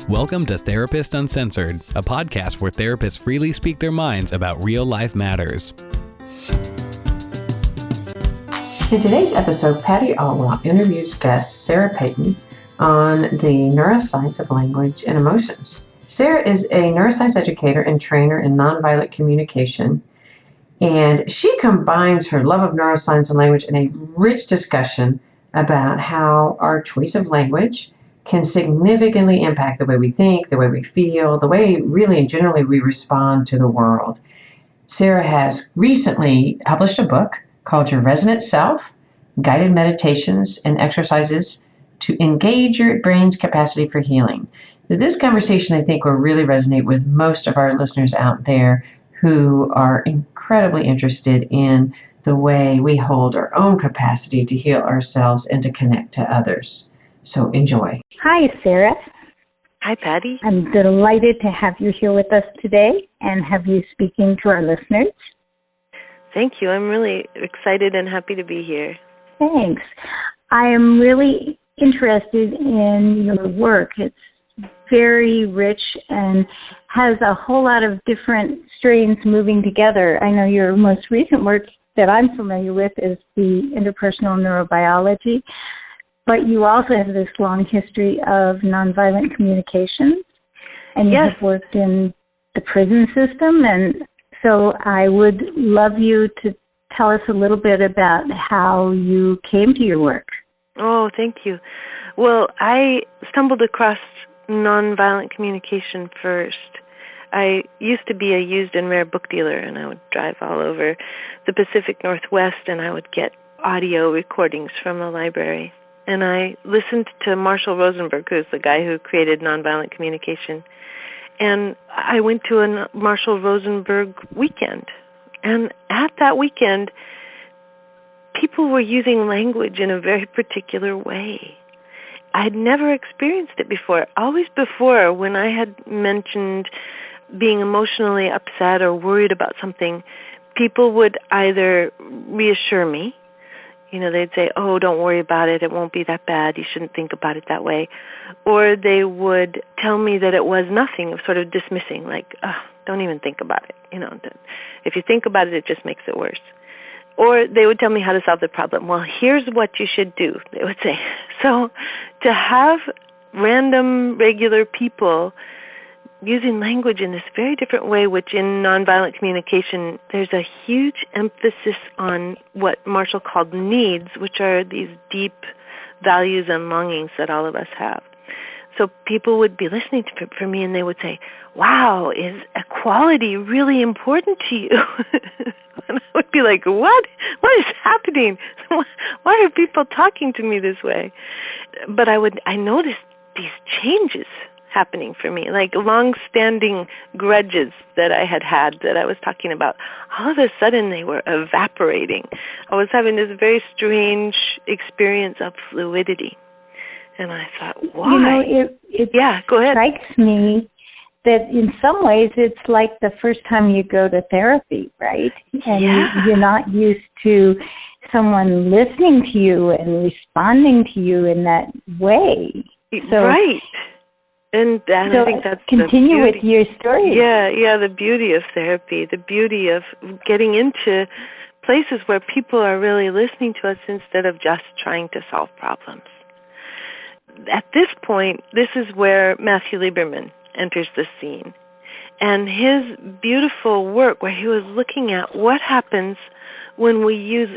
Welcome to Therapist Uncensored, a podcast where therapists freely speak their minds about real-life matters. In today's episode, Patty Olwell interviews guest Sarah Peyton on the neuroscience of language and emotions. Sarah is a neuroscience educator and trainer in nonviolent communication, and she combines her love of neuroscience and language in a rich discussion about how our choice of language can significantly impact the way we think, the way we feel, the way really and generally we respond to the world. Sarah has recently published a book called Your Resonant Self, Guided Meditations and Exercises to Engage Your Brain's Capacity for Healing. This conversation, I think, will really resonate with most of our listeners out there who are incredibly interested in the way we hold our own capacity to heal ourselves and to connect to others. So enjoy. Hi, Sarah. Hi, Patty. I'm delighted to have you here with us today and have you speaking to our listeners. Thank you. I'm really excited and happy to be here. Thanks. I am really interested in your work. It's very rich and has a whole lot of different strains moving together. I know your most recent work that I'm familiar with is the interpersonal neurobiology, but you also have this long history of nonviolent communication, and you have worked in the prison system, and so I would love you to tell us a little bit about how you came to your work. Oh, thank you. Well, I stumbled across nonviolent communication first. I used to be a used and rare book dealer, and I would drive all over the Pacific Northwest, and I would get audio recordings from the library. And I listened to Marshall Rosenberg, who's the guy who created nonviolent communication. And I went to a Marshall Rosenberg weekend. And at that weekend, people were using language in a very particular way. I had never experienced it before. Always before, when I had mentioned being emotionally upset or worried about something, people would either reassure me. You know, they'd say, oh, don't worry about it. It won't be that bad. You shouldn't think about it that way. Or they would tell me that it was nothing, sort of dismissing, like, oh, don't even think about it. You know, if you think about it, it just makes it worse. Or they would tell me how to solve the problem. Well, here's what you should do, they would say. So to have random, regular people using language in this very different way, which in nonviolent communication, there's a huge emphasis on what Marshall called needs, which are these deep values and longings that all of us have. So people would be listening for me, and they would say, wow, is equality really important to you? And I would be like, what? What is happening? Why are people talking to me this way? But I noticed these changes happening for me, like long-standing grudges that I had that I was talking about. All of a sudden, they were evaporating. I was having this very strange experience of fluidity. And I thought, why? You know, it go ahead. Strikes me that in some ways it's like the first time you go to therapy, right? And you're not used to someone listening to you and responding to you in that way. So, right. And I think that's continue with your story. Yeah, the beauty of therapy, the beauty of getting into places where people are really listening to us instead of just trying to solve problems. At this point, this is where Matthew Lieberman enters the scene. And his beautiful work where he was looking at what happens when we use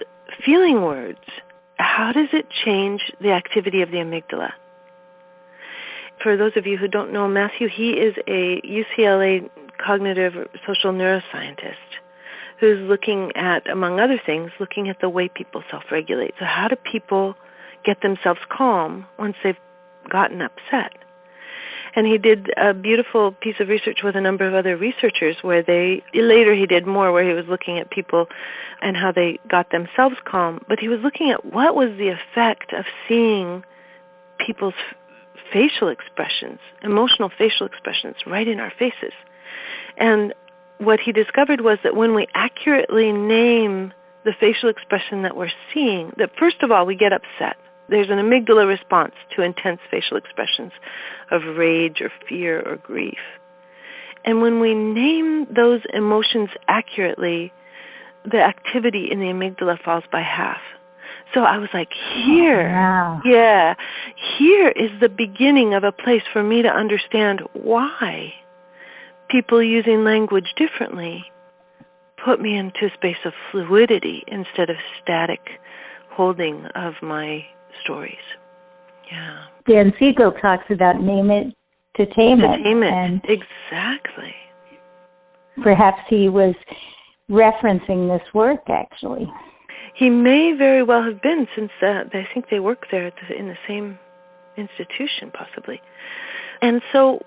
feeling words. How does it change the activity of the amygdala? For those of you who don't know Matthew, he is a UCLA cognitive social neuroscientist who's looking at, among other things, looking at the way people self-regulate. So how do people get themselves calm once they've gotten upset? And he did a beautiful piece of research with a number of other researchers where later he did more where he was looking at people and how they got themselves calm. But he was looking at what was the effect of seeing people's facial expressions, emotional facial expressions right in our faces. And what he discovered was that when we accurately name the facial expression that we're seeing, that first of all, we get upset. There's an amygdala response to intense facial expressions of rage or fear or grief. And when we name those emotions accurately, the activity in the amygdala falls by half. So I was like, here, here is the beginning of a place for me to understand why people using language differently put me into a space of fluidity instead of static holding of my stories. Yeah. Dan Siegel talks about name it to tame it. To tame it, and exactly. Perhaps he was referencing this work, actually. He may very well have been, since I think they work there in the same institution, possibly. And so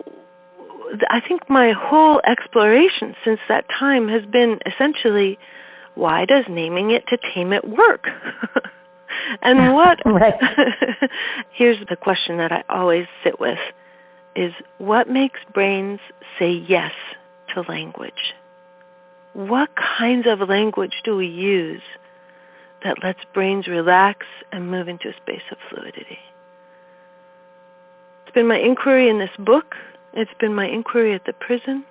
I think my whole exploration since that time has been essentially, why does naming it to tame it work? And what? Right. Here's the question that I always sit with, is what makes brains say yes to language? What kinds of language do we use that lets brains relax and move into a space of fluidity? It's been my inquiry in this book. It's been my inquiry at the prison.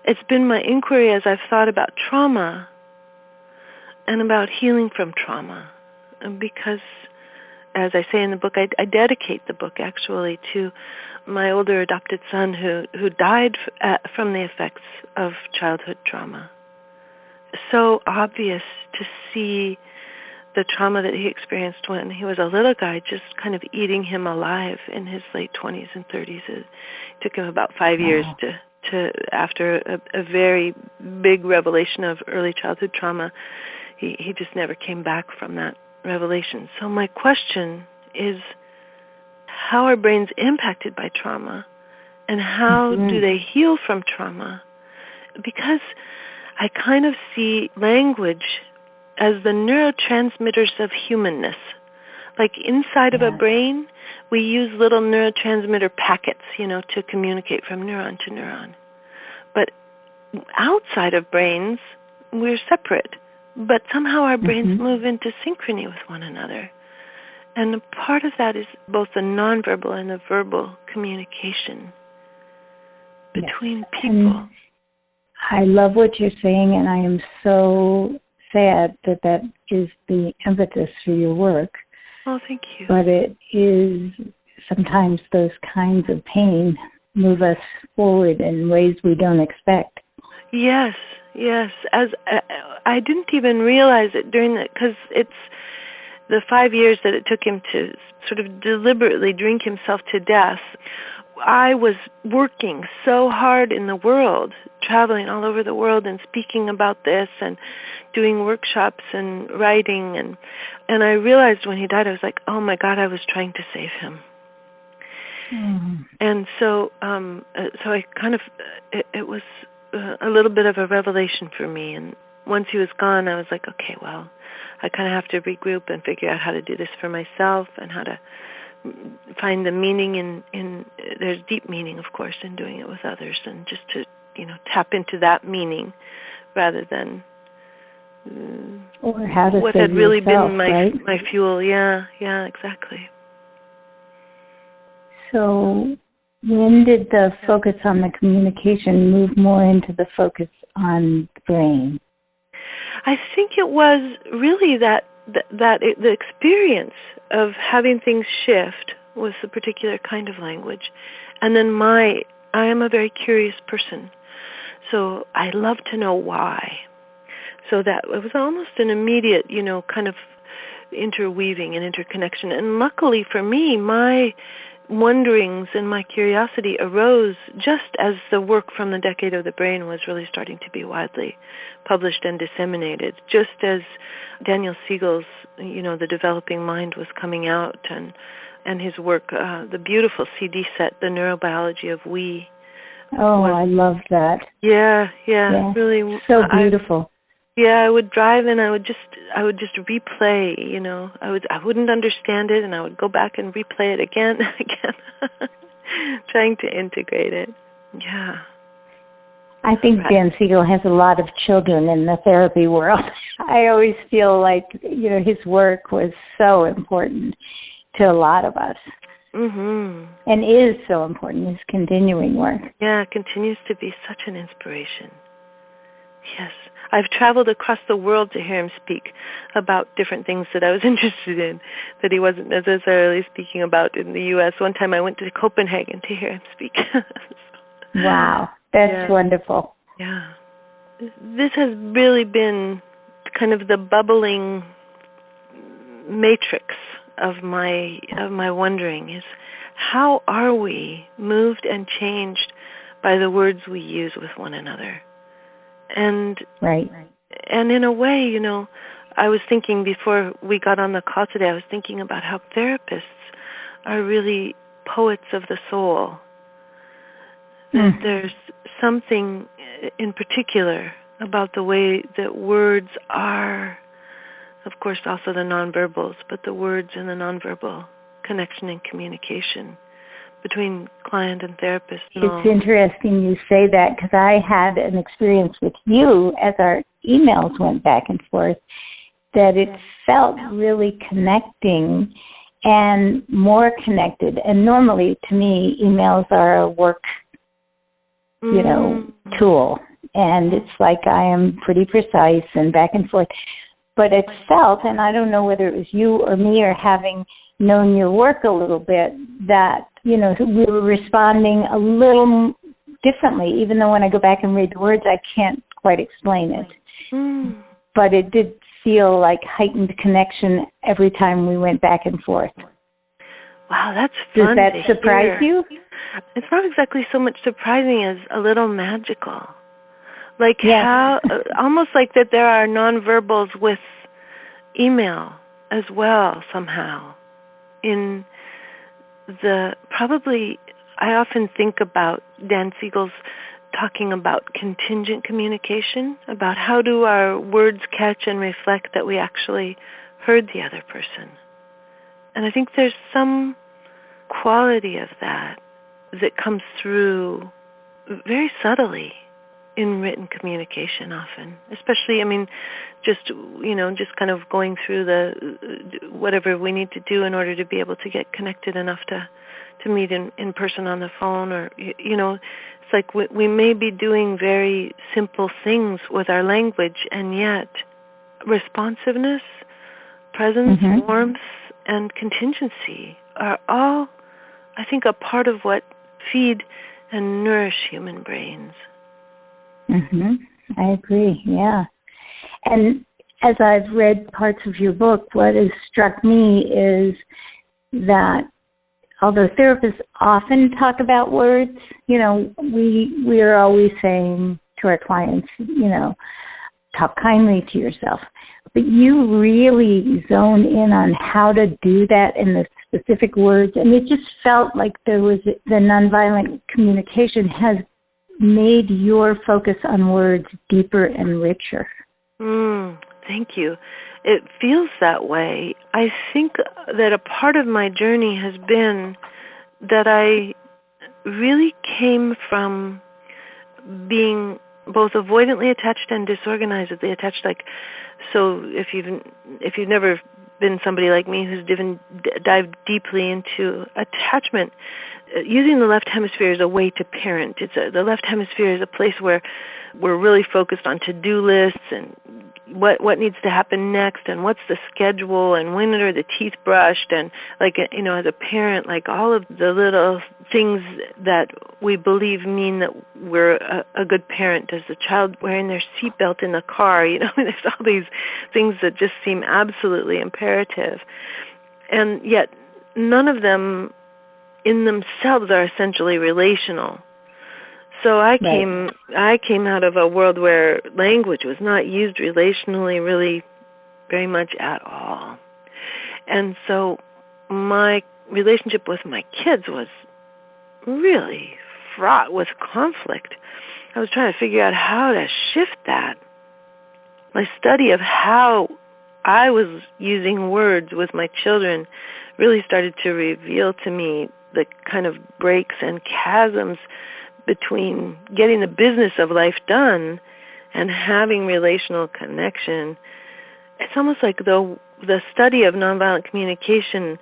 It's been my inquiry as I've thought about trauma and about healing from trauma. Because, as I say in the book, I dedicate the book actually to my older adopted son who died from the effects of childhood trauma. So obvious to see the trauma that he experienced when he was a little guy, just kind of eating him alive in his late 20s and 30s. It took him about 5 years to after a very big revelation of early childhood trauma, he just never came back from that revelation. So my question is, how are brains impacted by trauma, and how do they heal from trauma? Because I kind of see language as the neurotransmitters of human-ness. Like inside of a brain, we use little neurotransmitter packets, to communicate from neuron to neuron. But outside of brains, we're separate. But somehow our brains move into synchrony with one another. And a part of that is both the nonverbal and the verbal communication between people. And I love what you're saying, and I am so sad that is the impetus for your work. Oh, thank you. But it is sometimes those kinds of pain move us forward in ways we don't expect. Yes. As I didn't even realize it during that, because it's the 5 years that it took him to sort of deliberately drink himself to death. I was working so hard in the world, traveling all over the world and speaking about this and doing workshops and writing, and I realized when he died, I was like, oh my God, I was trying to save him. And so I kind of, it was a little bit of a revelation for me. And once he was gone, I was like, okay, well, I kind of have to regroup and figure out how to do this for myself and how to find the meaning in there's deep meaning, of course, in doing it with others, and just to, tap into that meaning rather than or how to what save had really yourself, been my fuel. Yeah, exactly. So when did the focus on the communication move more into the focus on the brain? I think it was really that the experience of having things shift was a particular kind of language. And then I am a very curious person, so I love to know why. So that it was almost an immediate, kind of interweaving and interconnection. And luckily for me, my wonderings and my curiosity arose just as the work from the Decade of the Brain was really starting to be widely published and disseminated, just as Daniel Siegel's, The Developing Mind was coming out, and his work, the beautiful CD set, The Neurobiology of We. Oh, I love that. Yeah, really. So beautiful. I would drive and I would just replay, I wouldn't understand it, and I would go back and replay it again and again, trying to integrate it. Yeah. I think Dan Siegel has a lot of children in the therapy world. I always feel like, his work was so important. to a lot of us. Mm-hmm. And is so important, his continuing work. Yeah, it continues to be such an inspiration. Yes. I've traveled across the world to hear him speak about different things that I was interested in that he wasn't necessarily speaking about in the U.S. One time I went to Copenhagen to hear him speak. Wow, that's wonderful. Yeah. This has really been kind of the bubbling matrix of my wondering is how are we moved and changed by the words we use with one another? And and in a way, you know, I was thinking before we got on the call today, I was thinking about how therapists are really poets of the soul. That there's something in particular about the way that words are, of course, also the nonverbals, but the words and the nonverbal connection and communication between client and therapist. It's interesting you say that because I had an experience with you as our emails went back and forth that it felt really connecting and more connected. And normally, to me, emails are a work, tool. And it's like I am pretty precise and back and forth. But it felt, and I don't know whether it was you or me or having known your work a little bit, that, we were responding a little differently, even though when I go back and read the words, I can't quite explain it. But it did feel like heightened connection every time we went back and forth. Wow, that's fun. Does that surprise you? It's not exactly so much surprising as a little magical. Like how, almost like that there are nonverbals with email as well somehow. In the, probably, I often think about Dan Siegel's talking about contingent communication, about how do our words catch and reflect that we actually heard the other person. And I think there's some quality of that comes through very subtly in written communication often, especially, just kind of going through the whatever we need to do in order to be able to get connected enough to meet in person on the phone, or, it's like we may be doing very simple things with our language, and yet responsiveness, presence, warmth, and contingency are all, I think, a part of what feed and nourish human brains. I agree, yeah. And as I've read parts of your book, what has struck me is that although therapists often talk about words, we are always saying to our clients, talk kindly to yourself. But you really zone in on how to do that in the specific words, and it just felt like there was the nonviolent communication has made your focus on words deeper and richer. Thank you. It feels that way. I think that a part of my journey has been that I really came from being both avoidantly attached and disorganizedly attached. Like, so if you've never been somebody like me who's dived deeply into attachment, using the left hemisphere as a way to parent. The left hemisphere is a place where we're really focused on to-do lists and what needs to happen next and what's the schedule and when are the teeth brushed, and as a parent, like all of the little things that we believe mean that we're a good parent. Does the child wearing their seatbelt in the car? There's all these things that just seem absolutely imperative, and yet none of them in themselves are essentially relational. So I came out of a world where language was not used relationally really very much at all. And so my relationship with my kids was really fraught with conflict. I was trying to figure out how to shift that. My study of how I was using words with my children really started to reveal to me the kind of breaks and chasms between getting the business of life done and having relational connection. It's almost like the study of nonviolent communication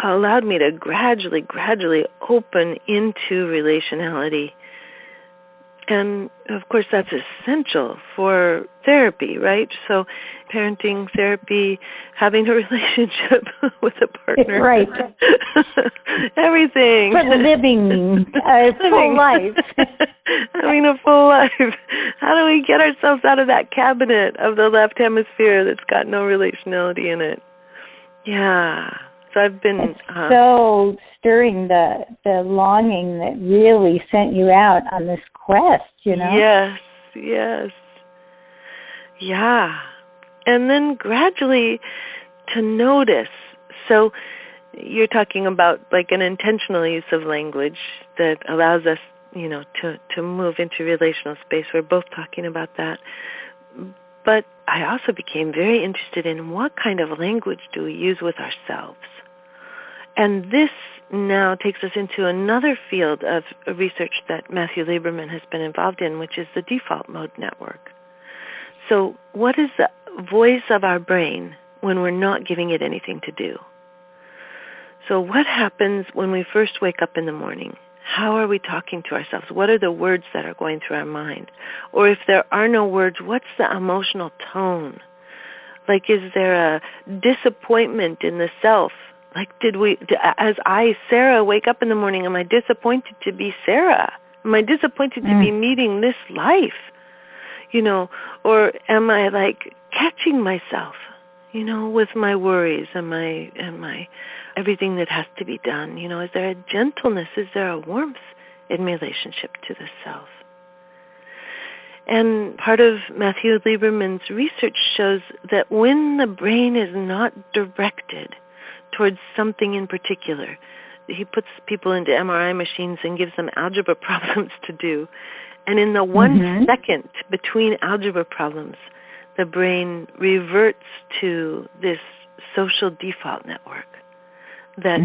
allowed me to gradually open into relationality. And, of course, that's essential for therapy, right? So parenting, therapy, having a relationship with a partner. Right. Everything. For living a full life. Having a full life. How do we get ourselves out of that cabinet of the left hemisphere that's got no relationality in it? Yeah. So I've been... It's so stirring, the longing that really sent you out on this quest, you know? Yes. Yeah. And then gradually to notice. So you're talking about like an intentional use of language that allows us, to move into relational space. We're both talking about that. But I also became very interested in what kind of language do we use with ourselves. And this now takes us into another field of research that Matthew Lieberman has been involved in, which is the default mode network. So what is the voice of our brain when we're not giving it anything to do? So what happens when we first wake up in the morning? How are we talking to ourselves? What are the words that are going through our mind? Or if there are no words, what's the emotional tone? Like, is there a disappointment in the self? Like, Sarah, wake up in the morning, am I disappointed to be Sarah? Am I disappointed to be meeting this life? Or am I like catching myself, with my worries and my everything that has to be done? Is there a gentleness? Is there a warmth in relationship to the self? And part of Matthew Lieberman's research shows that when the brain is not directed towards something in particular, he puts people into MRI machines and gives them algebra problems to do. And in the 1 second between algebra problems, the brain reverts to this social default network that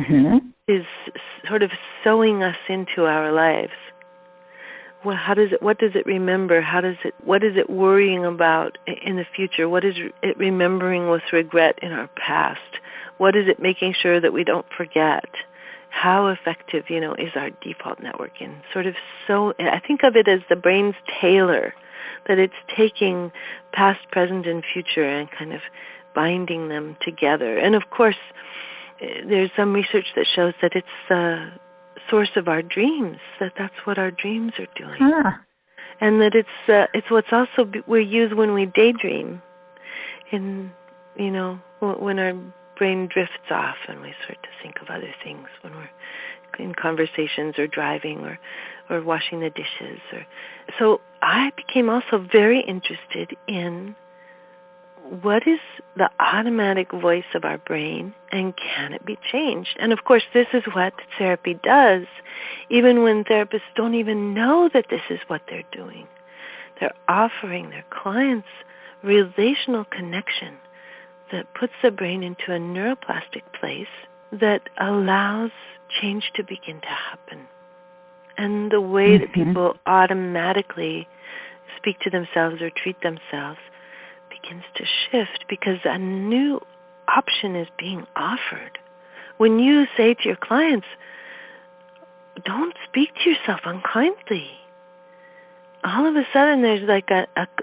is sort of sewing us into our lives. Well, what does it remember? What is it worrying about in the future? What is it remembering with regret in our past? What is it making sure that we don't forget? How effective, is our default network in sort of I think of it as the brain's tailor, that it's taking past, present, and future and kind of binding them together. And of course, there's some research that shows that it's the source of our dreams, that's what our dreams are doing. And that it's what's also we use when we daydream, when our brain drifts off and we start to think of other things when we're in conversations or driving or washing the dishes. So I became also very interested in what is the automatic voice of our brain and can it be changed? And of course, this is what therapy does, even when therapists don't even know that this is what they're doing. They're offering their clients relational connection that puts the brain into a neuroplastic place that allows change to begin to happen. And the way that people automatically speak to themselves or treat themselves begins to shift because a new option is being offered. When you say to your clients, don't speak to yourself unkindly, all of a sudden there's like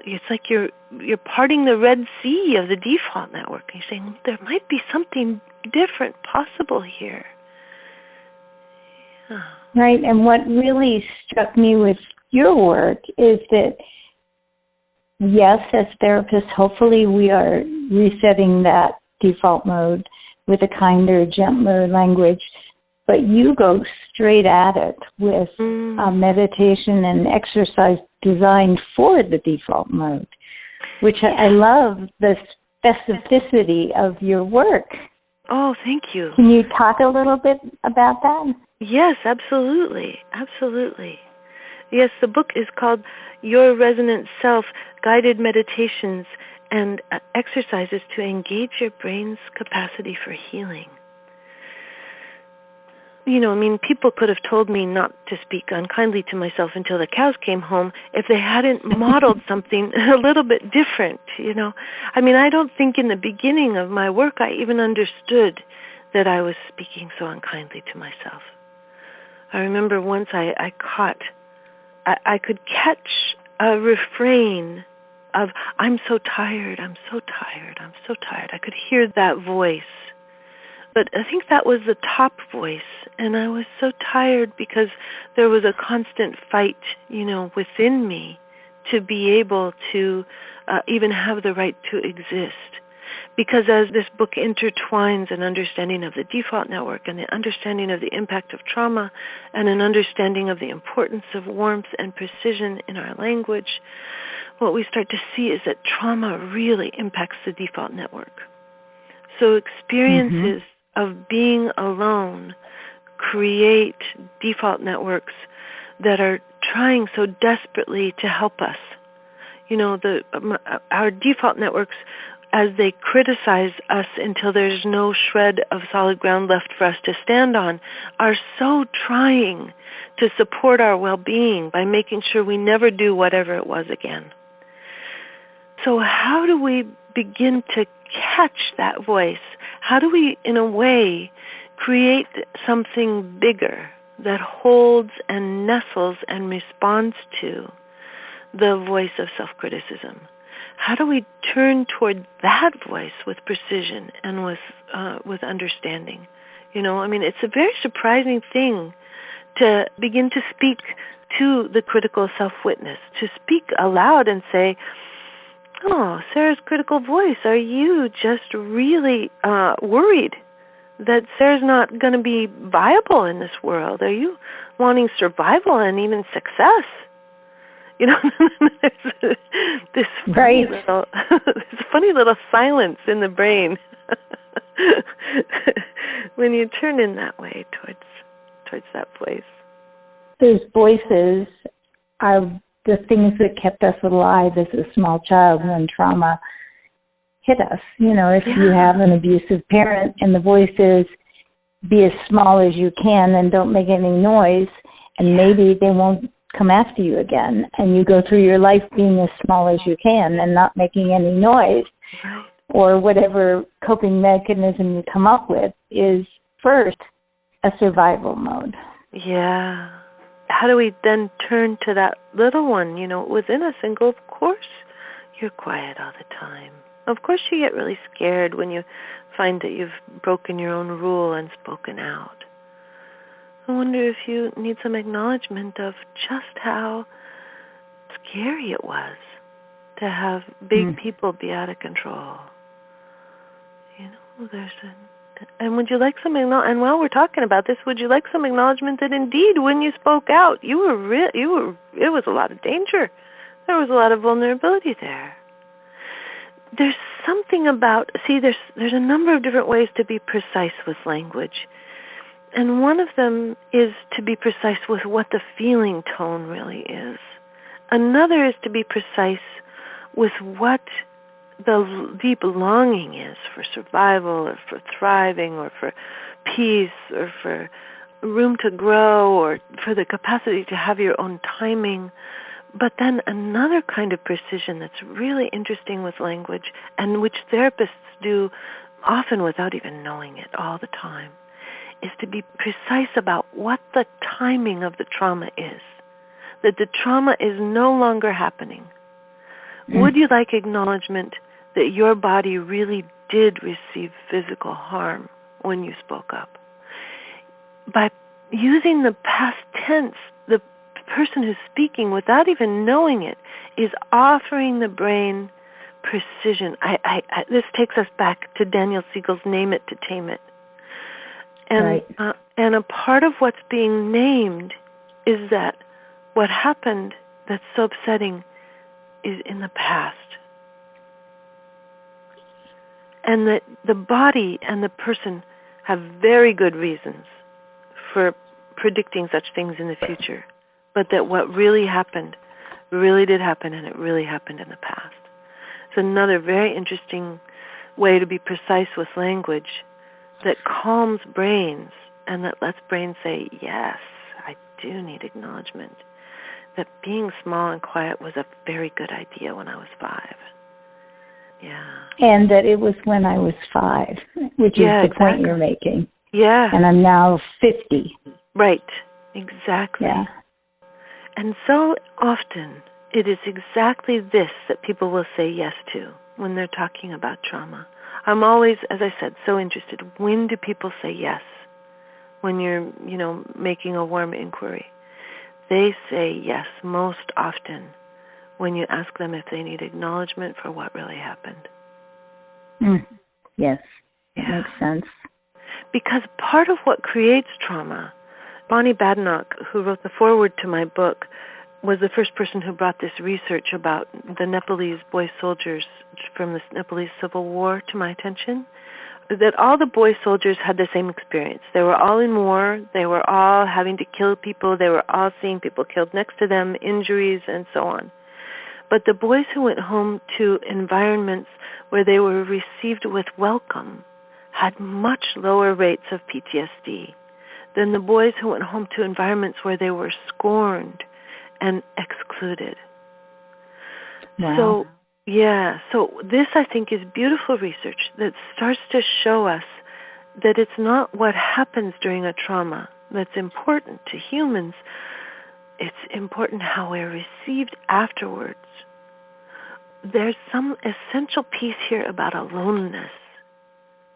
it's like you're parting the Red Sea of the default network. You're saying there might be something different possible here. Right, and what really struck me with your work is that, yes, as therapists, hopefully we are resetting that default mode with a kinder, gentler language, but you go straight at it with meditation and exercise designed for the default mode, which I love the specificity of your work. Oh, thank you. Can you talk a little bit about that? Yes, absolutely. Absolutely. Yes, the book is called Your Resonant Self, Guided Meditations and Exercises to Engage Your Brain's Capacity for Healing. People could have told me not to speak unkindly to myself until the cows came home if they hadn't modeled something a little bit different, I don't think in the beginning of my work I even understood that I was speaking so unkindly to myself. I remember once I could catch a refrain of, I'm so tired, I'm so tired, I'm so tired. I could hear that voice. But I think that was the top voice, and I was so tired because there was a constant fight, within me to be able to even have the right to exist. Because as this book intertwines an understanding of the default network and the understanding of the impact of trauma and an understanding of the importance of warmth and precision in our language, what we start to see is that trauma really impacts the default network. So experiences of being alone create default networks that are trying so desperately to help us. Our default networks, as they criticize us until there's no shred of solid ground left for us to stand on, are so trying to support our well-being by making sure we never do whatever it was again. So how do we begin to catch that voice? How do we, in a way, create something bigger that holds and nestles and responds to the voice of self-criticism? How do we turn toward that voice with precision and with understanding? It's a very surprising thing to begin to speak to the critical self-witness, to speak aloud and say, oh, Sarah's critical voice, are you just really worried that Sarah's not going to be viable in this world? Are you wanting survival and even success? There's this funny little silence in the brain when you turn in that way towards that place. Those voices are the things that kept us alive as a small child when trauma hit us. If you have an abusive parent and the voice is, be as small as you can and don't make any noise, and maybe they won't come after you again, and you go through your life being as small as you can and not making any noise, or whatever coping mechanism you come up with is first a survival mode. Yeah. How do we then turn to that little one, within us and go, of course you're quiet all the time. Of course you get really scared when you find that you've broken your own rule and spoken out. I wonder if you need some acknowledgement of just how scary it was to have big people be out of control. And would you like some acknowledgement? And while we're talking about this, would you like some acknowledgement that indeed, when you spoke out, it was a lot of danger. There was a lot of vulnerability there. There's something about, there's a number of different ways to be precise with language. And one of them is to be precise with what the feeling tone really is. Another is to be precise with what the deep longing is for survival or for thriving or for peace or for room to grow or for the capacity to have your own timing. But then another kind of precision that's really interesting with language, and which therapists do often without even knowing it all the time, is to be precise about what the timing of the trauma is. That the trauma is no longer happening. Would you like acknowledgement that your body really did receive physical harm when you spoke up? By using the past tense, the person who's speaking, without even knowing it, is offering the brain precision. This takes us back to Daniel Siegel's Name It to Tame It. And, and a part of what's being named is that what happened that's so upsetting is in the past. And that the body and the person have very good reasons for predicting such things in the future, but that what really happened really did happen, and it really happened in the past. It's another very interesting way to be precise with language that calms brains and that lets brains say, yes, I do need acknowledgement. That being small and quiet was a very good idea when I was 5. Yeah. And that it was when I was 5, which is the point you're making. Yeah. And I'm now 50. Right. Exactly. Yeah. And so often it is exactly this that people will say yes to when they're talking about trauma. I'm always, as I said, so interested. When do people say yes when you're, making a warm inquiry? They say yes most often when you ask them if they need acknowledgement for what really happened. Yes, that makes sense. Because part of what creates trauma, Bonnie Badenoch, who wrote the foreword to my book, was the first person who brought this research about the Nepalese boy soldiers from the Nepalese Civil War to my attention, that all the boy soldiers had the same experience. They were all in war. They were all having to kill people. They were all seeing people killed next to them, injuries, and so on. But the boys who went home to environments where they were received with welcome had much lower rates of PTSD than the boys who went home to environments where they were scorned and excluded. Wow. So this, I think, is beautiful research that starts to show us that it's not what happens during a trauma that's important to humans. It's important how we're received afterwards. There's some essential piece here about aloneness,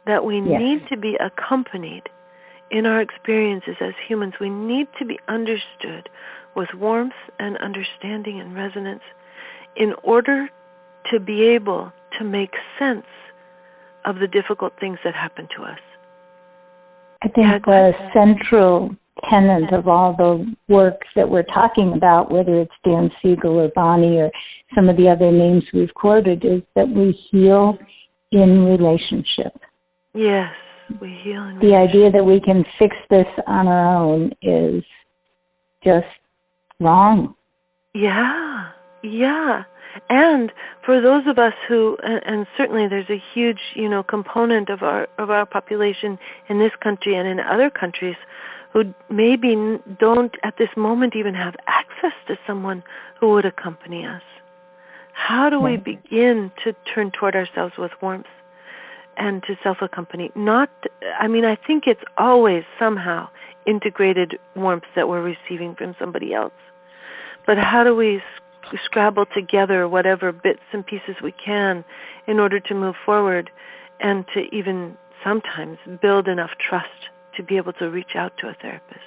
that we need to be accompanied in our experiences as humans. We need to be understood with warmth and understanding and resonance in order to be able to make sense of the difficult things that happen to us. I think the central tenet of all the work that we're talking about, whether it's Dan Siegel or Bonnie or some of the other names we've quoted, is that we heal in relationship. Yes, we heal in relationship. The idea that we can fix this on our own is just wrong. Yeah. And for those of us who, and certainly there's a huge, component of our population in this country and in other countries who maybe don't at this moment even have access to someone who would accompany us. How do we begin to turn toward ourselves with warmth and to self-accompany? I think it's always somehow integrated warmth that we're receiving from somebody else. But how do we scrabble together whatever bits and pieces we can in order to move forward and to even sometimes build enough trust to be able to reach out to a therapist?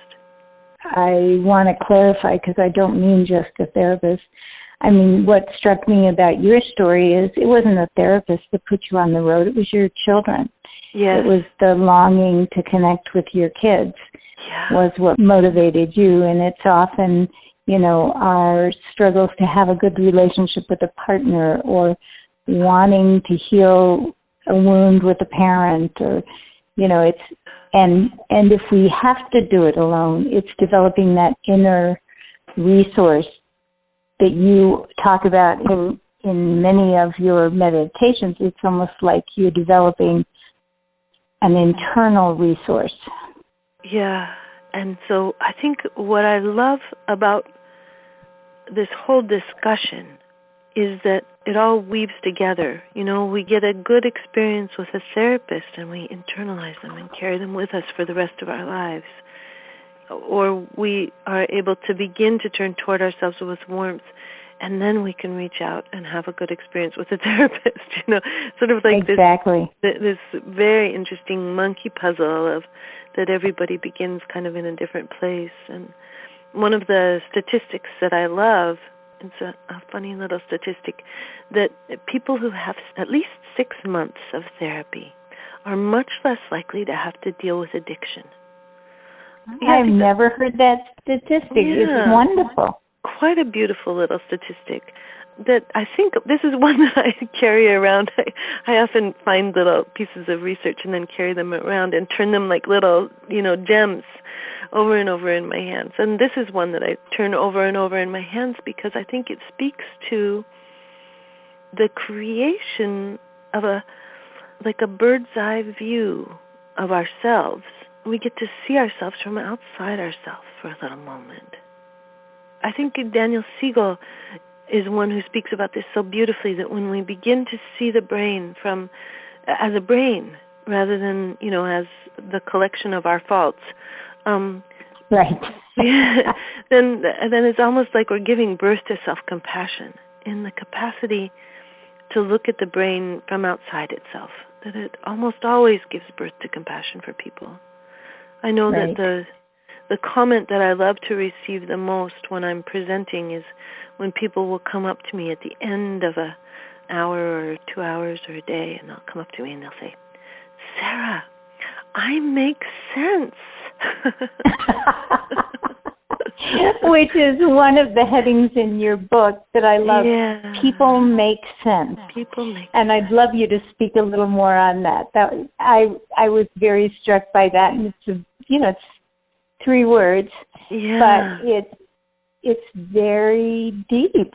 I want to clarify, because I don't mean just a therapist. I mean, what struck me about your story is it wasn't a therapist that put you on the road. It was your children. Yes. It was the longing to connect with your kids was what motivated you. And it's often, our struggles to have a good relationship with a partner, or wanting to heal a wound with a parent, or, it's, and if we have to do it alone, it's developing that inner resource that you talk about in many of your meditations. It's almost like you're developing an internal resource. Yeah, and so I think what I love about this whole discussion is that it all weaves together. We get a good experience with a therapist and we internalize them and carry them with us for the rest of our lives. Or we are able to begin to turn toward ourselves with warmth, and then we can reach out and have a good experience with a therapist, sort of like this very interesting monkey puzzle of that everybody begins kind of in a different place. And one of the statistics that I love, it's a funny little statistic, that people who have at least 6 months of therapy are much less likely to have to deal with addiction. I've never heard that statistic. Yeah. It's wonderful. Quite a beautiful little statistic that I think this is one that I carry around. I often find little pieces of research and then carry them around and turn them like little, gems over and over in my hands. And this is one that I turn over and over in my hands because I think it speaks to the creation of a bird's eye view of ourselves. We get to see ourselves from outside ourselves for a little moment. I think Daniel Siegel is one who speaks about this so beautifully, that when we begin to see the brain as a brain rather than, as the collection of our faults, right. then it's almost like we're giving birth to self-compassion in the capacity to look at the brain from outside itself, that it almost always gives birth to compassion for people. I know right. that the comment that I love to receive the most when I'm presenting is when people will come up to me at the end of an hour or 2 hours or a day, and they'll come up to me and they'll say, "Sarah, I make sense." Which is one of the headings in your book that I love. Yeah. People make sense. People make and sense. I'd love you to speak a little more on that. I was very struck by that, and it's 3 words, Yeah. but it's very deep.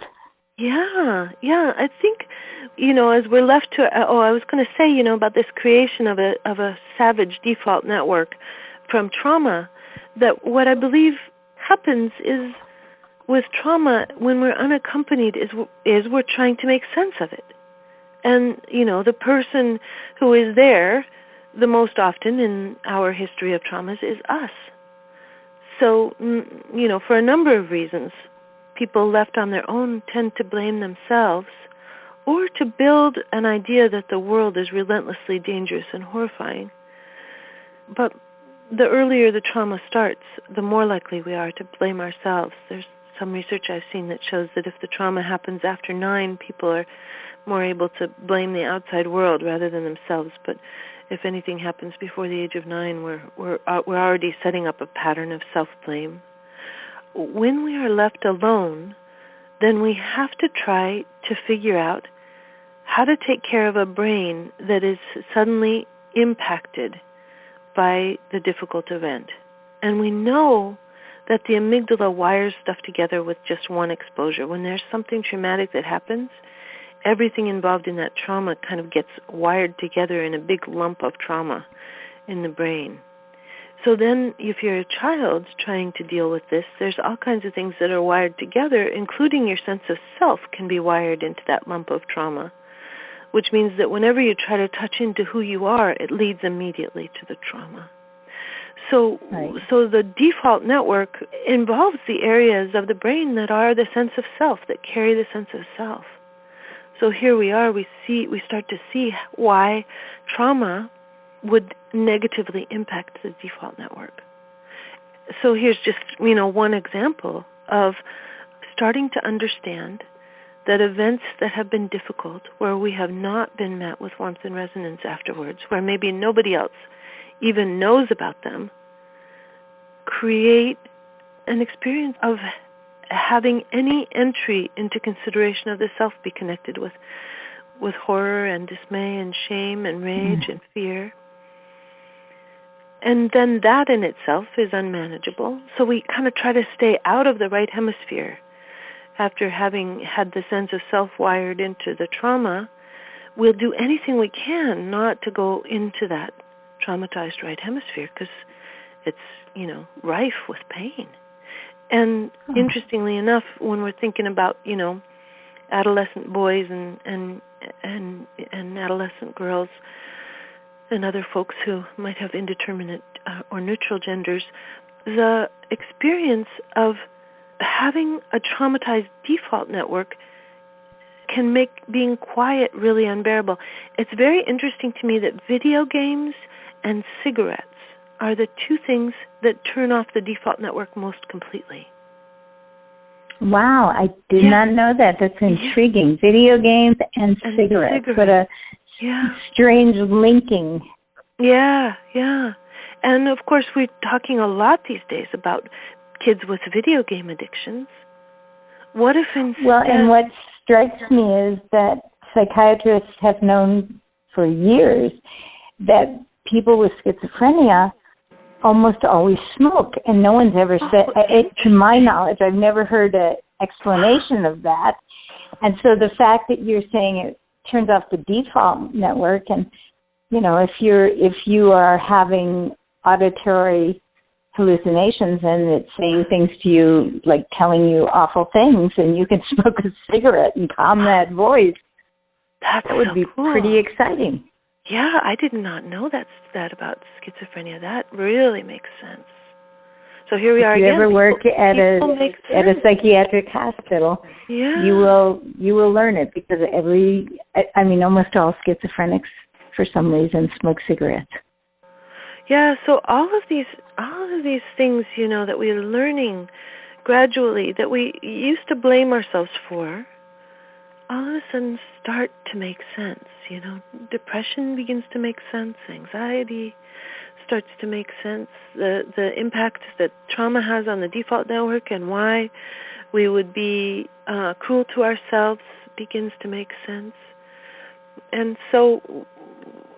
Yeah. I think, as we're left to, I was going to say, about this creation of a savage default network from trauma, that what I believe happens is with trauma, when we're unaccompanied, is we're trying to make sense of it. And, the person who is there the most often in our history of traumas is us. So, for a number of reasons, people left on their own tend to blame themselves or to build an idea that the world is relentlessly dangerous and horrifying. But the earlier the trauma starts, the more likely we are to blame ourselves. There's some research I've seen that shows that if the trauma happens after 9, people are more able to blame the outside world rather than themselves. But if anything happens before the age of 9, we're already setting up a pattern of self-blame. When we are left alone, then we have to try to figure out how to take care of a brain that is suddenly impacted by the difficult event. And we know that the amygdala wires stuff together with just one exposure. When there's something traumatic that happens, everything involved in that trauma kind of gets wired together in a big lump of trauma in the brain. So then if you're a child trying to deal with this, there's all kinds of things that are wired together, including your sense of self can be wired into that lump of trauma, which means that whenever you try to touch into who you are, it leads immediately to the trauma. So the default network involves the areas of the brain that are the sense of self, that carry the sense of self. So here we are, we start to see why trauma would negatively impact the default network. So here's just, one example of starting to understand that events that have been difficult, where we have not been met with warmth and resonance afterwards, where maybe nobody else even knows about them, create an experience of having any entry into consideration of the self be connected with horror and dismay and shame and rage and fear. And then that in itself is unmanageable. So we kind of try to stay out of the right hemisphere. After having had the sense of self wired into the trauma, we'll do anything we can not to go into that traumatized right hemisphere, because it's, rife with pain. And interestingly enough, when we're thinking about, adolescent boys and adolescent girls and other folks who might have indeterminate or neutral genders, the experience of having a traumatized default network can make being quiet really unbearable. It's very interesting to me that video games and cigarettes are the 2 things that turn off the default network most completely. Wow, I did not know that. That's intriguing. Video games and cigarettes. What a strange linking. Yeah. And of course, we're talking a lot these days about kids with video game addictions. What if instead... Well, and what strikes me is that psychiatrists have known for years that people with schizophrenia almost always smoke, and no one's ever said, to my knowledge, I've never heard an explanation of that. And so the fact that you're saying it turns off the default network, and if you are having auditory hallucinations and it's saying things to you, like telling you awful things, and you can smoke a cigarette and calm that voice. That would so be cool. pretty exciting. Yeah, I did not know that about schizophrenia. That really makes sense. So here we are again. If you ever work at a psychiatric hospital, you will learn it, because almost all schizophrenics for some reason smoke cigarettes. Yeah, so all of these things, that we are learning gradually, that we used to blame ourselves for, all of a sudden start to make sense. Depression begins to make sense. Anxiety starts to make sense. The impact that trauma has on the default network and why we would be cruel to ourselves begins to make sense. And so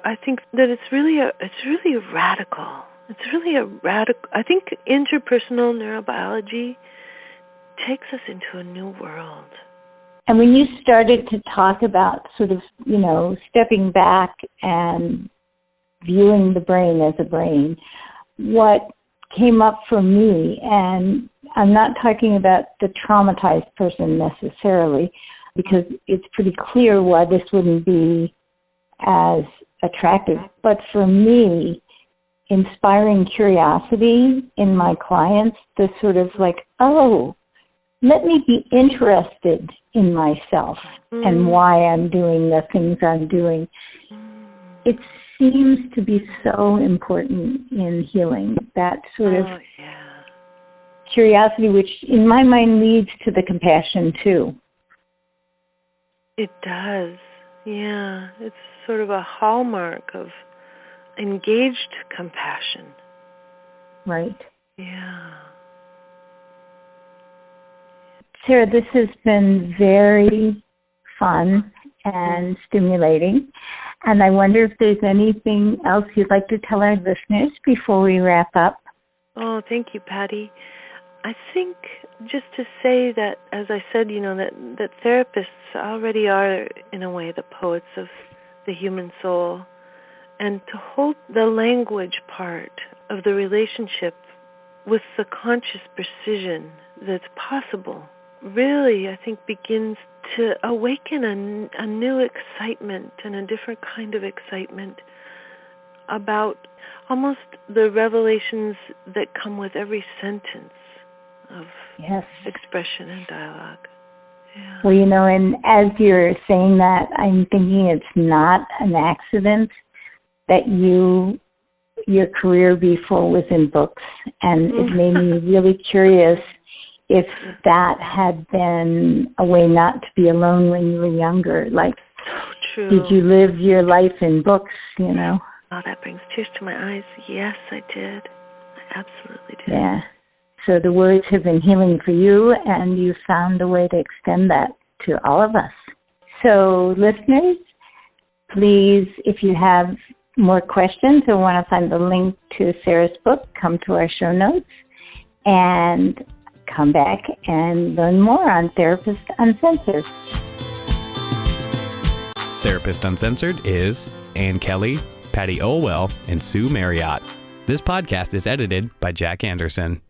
I think that it's really radical. It's really a radical. I think interpersonal neurobiology takes us into a new world. And when you started to talk about sort of, stepping back and viewing the brain as a brain, what came up for me, and I'm not talking about the traumatized person necessarily, because it's pretty clear why this wouldn't be as attractive, but for me, inspiring curiosity in my clients, the sort of like, let me be interested in myself and why I'm doing the things I'm doing. It seems to be so important in healing, that sort of curiosity, which in my mind leads to the compassion too. It does, yeah. It's sort of a hallmark of engaged compassion. Right. Yeah. Sarah, this has been very fun and stimulating, and I wonder if there's anything else you'd like to tell our listeners before we wrap up. Oh, thank you, Patty. I think just to say that, as I said, that therapists already are, in a way, the poets of the human soul, and to hold the language part of the relationship with the conscious precision that's possible really, I think, begins to awaken a new excitement and a different kind of excitement about almost the revelations that come with every sentence of expression and dialogue. Yeah. Well, and as you're saying that, I'm thinking it's not an accident that your career before was in books, and it made me really curious if that had been a way not to be alone when you were younger. Like, true. Did you live your life in books, Oh, that brings tears to my eyes. Yes, I did. I absolutely did. Yeah. So the words have been healing for you, and you found a way to extend that to all of us. So listeners, please, if you have more questions or want to find the link to Sarah's book, come to our show notes and come back and learn more on Therapist Uncensored. Therapist Uncensored is Ann Kelly, Patty Olwell, and Sue Marriott. This podcast is edited by Jack Anderson.